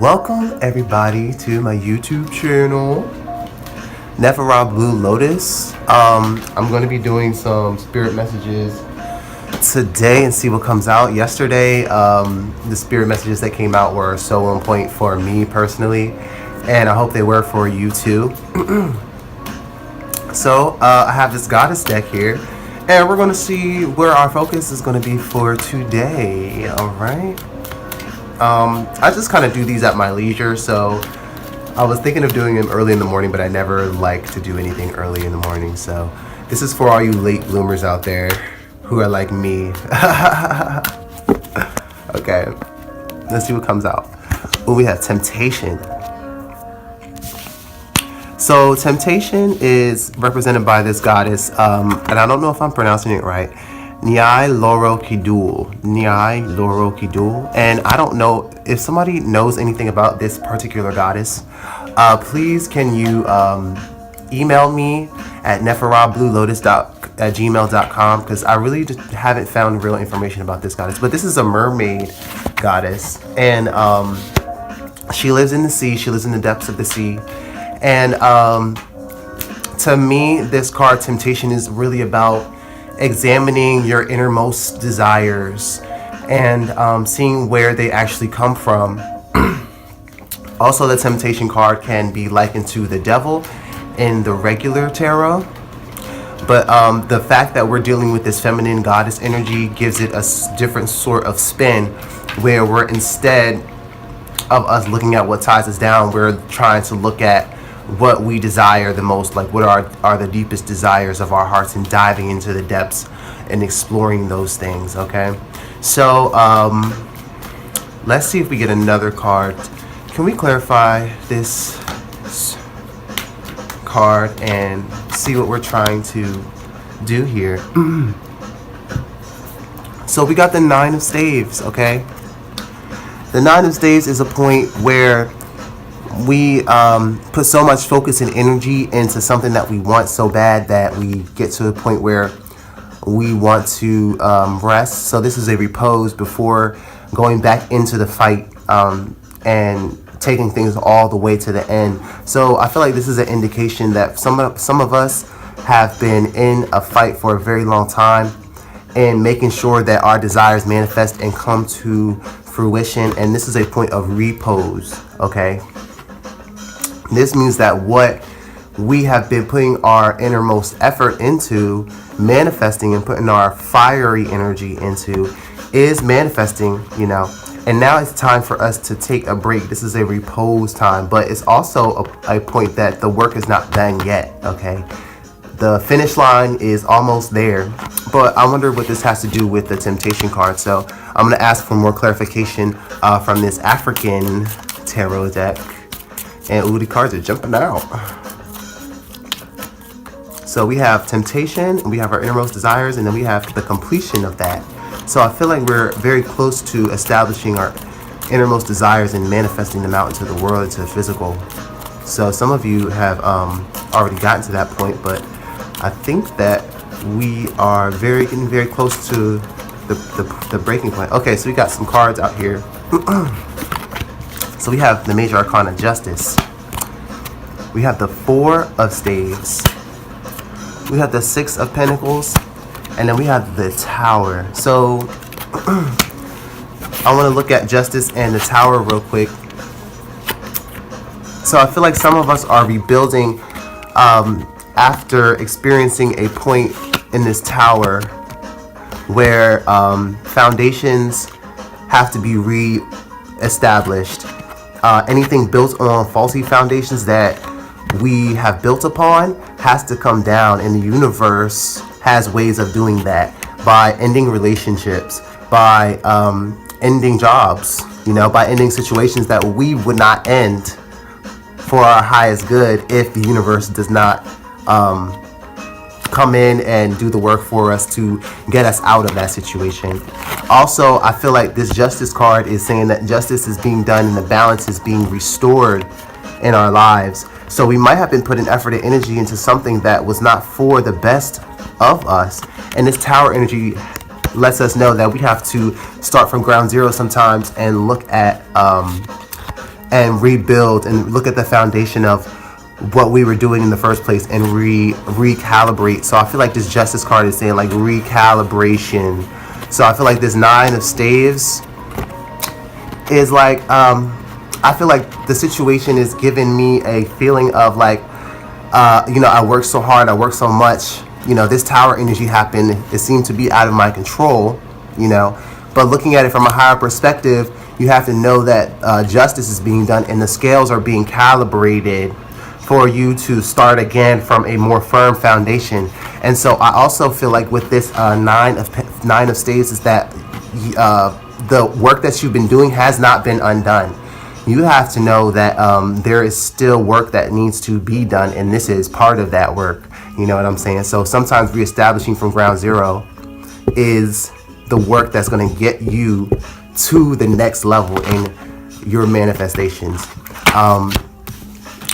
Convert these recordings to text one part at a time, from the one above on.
Welcome everybody to my YouTube channel, Nephra Blue Lotus. I'm going to be doing some spirit messages today and see what comes out. Yesterday, the spirit messages that came out were so on point for me personally, and I hope they were for you too. So I have this goddess deck here, and we're going to see where our focus is going to be for today. All right. I just kind of do these at my leisure, so I was thinking of doing them early in the morning, but I never like to do anything early in the morning. So this is for all you late bloomers out there who are like me. Okay, let's see what comes out. Oh, we have temptation. So temptation is represented by this goddess, and I don't know if I'm pronouncing it right. Nyai Loro Kidul. Nyai Loro Kidul. And I don't know if somebody knows anything about this particular goddess. Please can you email me at nephrabluelotus@gmail.com, because I really just haven't found real information about this goddess. But this is a mermaid goddess, and she lives in the sea. She lives in the depths of the sea. And to me, this card, Temptation, is really about examining your innermost desires and seeing where they actually come from. Also, the Temptation card can be likened to the devil in the regular tarot, but the fact that we're dealing with this feminine goddess energy gives it a different sort of spin, where we're, instead of us looking at what ties us down, we're trying to look at what we desire the most, like what are the deepest desires of our hearts, and diving into the depths and exploring those things. Okay, so let's see if we get another card. Can we clarify this card and see what we're trying to do here? So we got the Nine of Staves. Okay, the Nine of Staves is a point where we put so much focus and energy into something that we want so bad that we get to a point where we want to rest. So this is a repose before going back into the fight and taking things all the way to the end. So I feel like this is an indication that some of us have been in a fight for a very long time, and making sure that our desires manifest and come to fruition. And this is a point of repose. Okay, this means that what we have been putting our innermost effort into manifesting and putting our fiery energy into is manifesting, and now it's time for us to take a break. This is a repose time, but it's also a point that the work is not done yet. Okay, the finish line is almost there, but I wonder what this has to do with the Temptation card. So I'm going to ask for more clarification from this African tarot deck. And ooh, the cards are jumping out. So we have temptation, we have our innermost desires, and then we have the completion of that. So I feel like we're very close to establishing our innermost desires and manifesting them out into the world, into the physical. So some of you have already gotten to that point, but I think that we are getting very close to the breaking point. Okay, so we got some cards out here. So we have the Major Arcana, Justice. We have the Four of Staves. We have the Six of Pentacles. And then we have the Tower. So I want to look at Justice and the Tower real quick. So I feel like some of us are rebuilding after experiencing a point in this Tower where foundations have to be re-established. Anything built on faulty foundations that we have built upon has to come down, and the universe has ways of doing that by ending relationships, by ending jobs, by ending situations that we would not end for our highest good if the universe does not come in and do the work for us to get us out of that situation. Also, I feel like this Justice card is saying that justice is being done and the balance is being restored in our lives. So we might have been putting effort and energy into something that was not for the best of us. And this Tower energy lets us know that we have to start from ground zero sometimes and look at and rebuild and look at the foundation of what we were doing in the first place and recalibrate. So I feel like this Justice card is saying like recalibration. So I feel like this Nine of Staves is like, I feel like the situation is giving me a feeling of like, I worked so hard, I worked so much, this tower energy happened, it seemed to be out of my control, but looking at it from a higher perspective, you have to know that justice is being done and the scales are being calibrated for you to start again from a more firm foundation. And so I also feel like with this nine of staves is that the work that you've been doing has not been undone. You have to know that there is still work that needs to be done, and this is part of that work. You know what I'm saying? So sometimes reestablishing from ground zero is the work that's going to get you to the next level in your manifestations.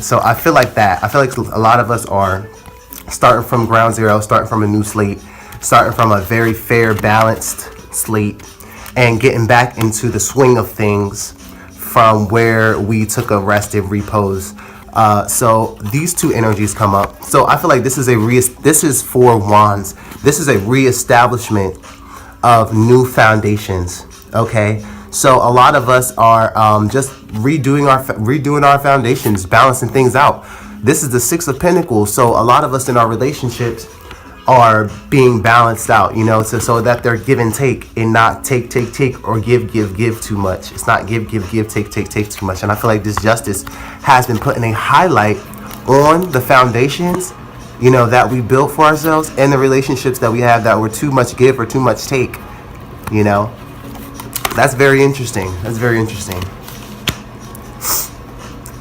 So I feel like that. I feel like a lot of us are starting from ground zero, starting from a new slate, starting from a very fair, balanced slate, and getting back into the swing of things from where we took a rest and repose. So these two energies come up. So I feel like this is Four Wands. This is a reestablishment of new foundations. Okay. So a lot of us are just redoing our foundations, balancing things out. This is the Six of Pentacles. So a lot of us in our relationships are being balanced out, so that they're give and take and not take or give too much. It's not give, take too much. And I feel like this Justice has been putting a highlight on the foundations, that we built for ourselves and the relationships that we have that were too much give or too much take, That's very interesting.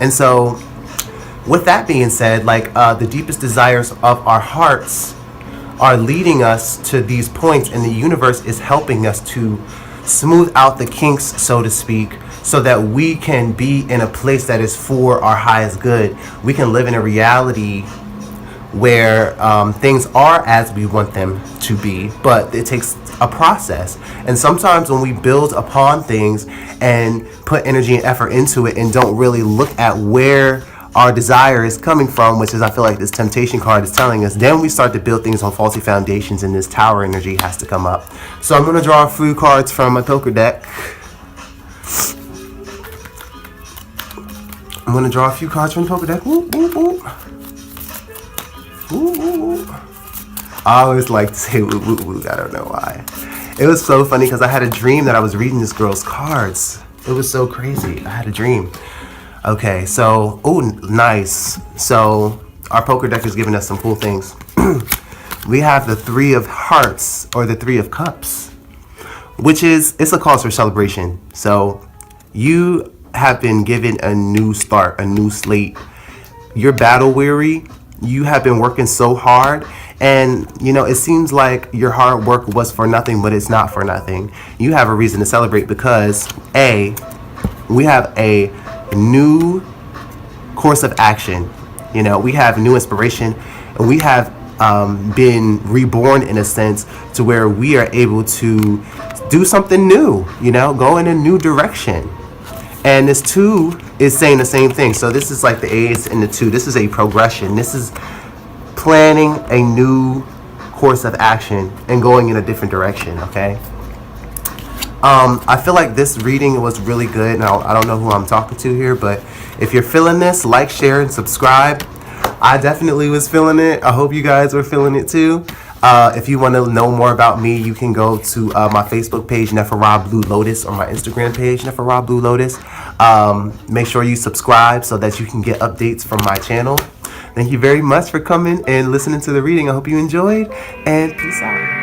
And so with that being said, like the deepest desires of our hearts are leading us to these points, and the universe is helping us to smooth out the kinks, so to speak, so that we can be in a place that is for our highest good. We can live in a reality where things are as we want them to be, but it takes a process. And sometimes when we build upon things and put energy and effort into it and don't really look at where our desire is coming from, which is, I feel like this Temptation card is telling us, then we start to build things on faulty foundations, and this Tower energy has to come up. So I'm going to draw a few cards from my poker deck. Woo, woo, woo. Woo, woo, woo. I always like to say woo, woo, woo. I don't know why. It was so funny because I had a dream that I was reading this girl's cards. It was so crazy. I had a dream. Okay, so, nice. So, our poker deck is giving us some cool things. We have the Three of Hearts, or the Three of Cups, which is, it's a cause for celebration. So, you have been given a new start, a new slate. You're battle weary. You have been working so hard. And, it seems like your hard work was for nothing, but it's not for nothing. You have a reason to celebrate because, we have a new course of action. We have new inspiration, and we have been reborn in a sense to where we are able to do something new, go in a new direction. And this two is saying the same thing. So this is like the A's and the two. This is a progression. This is planning a new course of action and going in a different direction. Okay. I feel like this reading was really good. Now, I don't know who I'm talking to here, but if you're feeling this, like, share, and subscribe. I definitely was feeling it. I hope you guys were feeling it too. If you want to know more about me, you can go to my Facebook page, Nephara Blue Lotus, or my Instagram page, Nephara Blue Lotus. Make sure you subscribe so that you can get updates from my channel. Thank you very much for coming and listening to the reading. I hope you enjoyed, and peace out.